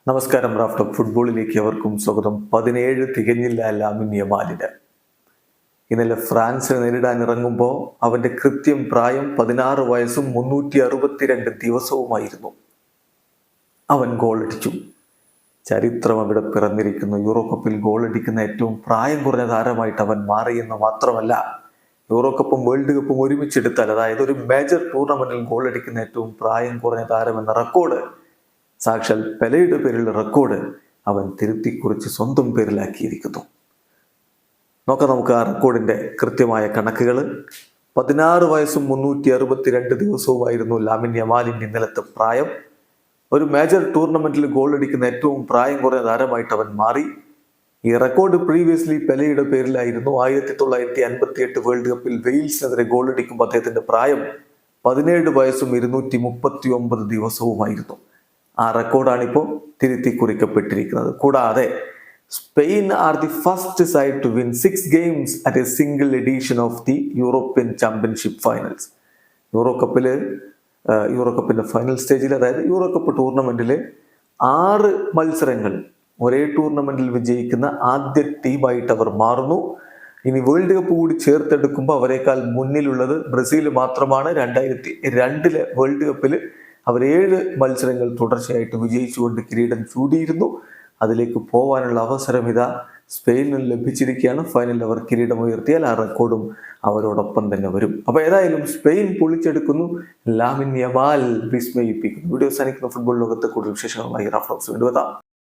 നമസ്കാരം. റാഫ് ഫുട്ബോളിലേക്ക് അവർക്കും സ്വാഗതം. 17 തികഞ്ഞില്ല ലാമിൻ യമാലിന്. ഇന്നലെ ഫ്രാൻസിനെ നേരിടാൻ ഇറങ്ങുമ്പോൾ അവന്റെ കൃത്യം പ്രായം 16 വയസ്സും 362 ദിവസവുമായിരുന്നു. അവൻ ഗോളടിച്ചു. ചരിത്രം അവിടെ പിറന്നിരിക്കുന്നു. യൂറോ കപ്പിൽ ഗോളടിക്കുന്ന ഏറ്റവും പ്രായം കുറഞ്ഞ താരമായിട്ട് അവൻ മാറിയെന്ന് മാത്രമല്ല, യൂറോ കപ്പും വേൾഡ് കപ്പും ഒരുമിച്ചെടുത്താൽ, അതായത് ഒരു മേജർ ടൂർണമെന്റിൽ ഗോളടിക്കുന്ന ഏറ്റവും പ്രായം കുറഞ്ഞ താരം എന്ന റെക്കോർഡ്, സാക്ഷാൽ പെലെയുടെ പേരിലുള്ള റെക്കോർഡ് അവൻ തിരുത്തിക്കുറിച്ച് സ്വന്തം പേരിലാക്കിയിരിക്കുന്നു. നോക്കാം നമുക്ക് ആ റെക്കോർഡിന്റെ കൃത്യമായ കണക്കുകൾ. 16 വയസ്സും 362 ദിവസവുമായിരുന്നു ലാമിൻ യമാലിന്റെ ഇന്നലത്തെ പ്രായം. ഒരു മേജർ ടൂർണമെന്റിൽ ഗോൾ അടിക്കുന്ന ഏറ്റവും പ്രായം കുറഞ്ഞ താരമായിട്ട് അവൻ മാറി. ഈ റെക്കോർഡ് പ്രീവിയസ്ലി പെലെയുടെ പേരിലായിരുന്നു. 1958 വേൾഡ് കപ്പിൽ വെയിൽസിനെതിരെ ഗോൾ അടിക്കുമ്പോൾ അദ്ദേഹത്തിന്റെ പ്രായം 17 വയസ്സും 239 ദിവസവുമായിരുന്നു. ആ റെക്കോർഡാണിപ്പോൾ തിരുത്തി കുറിക്കപ്പെട്ടിരിക്കുന്നത്. കൂടാതെ Spain are the first side to win 6 games at a single edition of the European Championship finals. Euro കപ്പിന്റെ ഫൈനൽ സ്റ്റേജിൽ, അതായത് യൂറോ കപ്പ് ടൂർണമെന്റിൽ 6 മത്സരങ്ങൾ ഒരേ ടൂർണമെന്റിൽ വിജയിക്കുന്ന ആദ്യ ടീമായിട്ട് അവർ മാറുന്നു. ഇനി വേൾഡ് കപ്പ് കൂടി ചേർത്തെടുക്കുമ്പോൾ അവരെക്കാൾ മുന്നിലുള്ളത് ബ്രസീൽ മാത്രമാണ്. 2002 വേൾഡ് കപ്പിൽ അവർ 7 മത്സരങ്ങൾ തുടർച്ചയായിട്ട് വിജയിച്ചുകൊണ്ട് കിരീടം ചൂടിയിരുന്നു. അതിലേക്ക് പോകാനുള്ള അവസരം ഇതാ സ്പെയിനിൽ ലഭിച്ചിരിക്കുകയാണ്. ഫൈനലിൽ അവർ കിരീടം ഉയർത്തിയാൽ ആ റെക്കോർഡും അവരോടൊപ്പം തന്നെ വരും. അപ്പോൾ ഏതായാലും സ്പെയിൻ പൊളിച്ചെടുക്കുന്നു, ലാമിൻ യമാൽ വിസ്മയിപ്പിക്കുന്നു. വീഡിയോ അവസാനിക്കുന്ന ഫുട്ബോൾ ലോകത്തെ കൂടുതൽ വിശേഷങ്ങളുമായി റാഫ് ടോക്സ് വീണ്ടും എത്താം.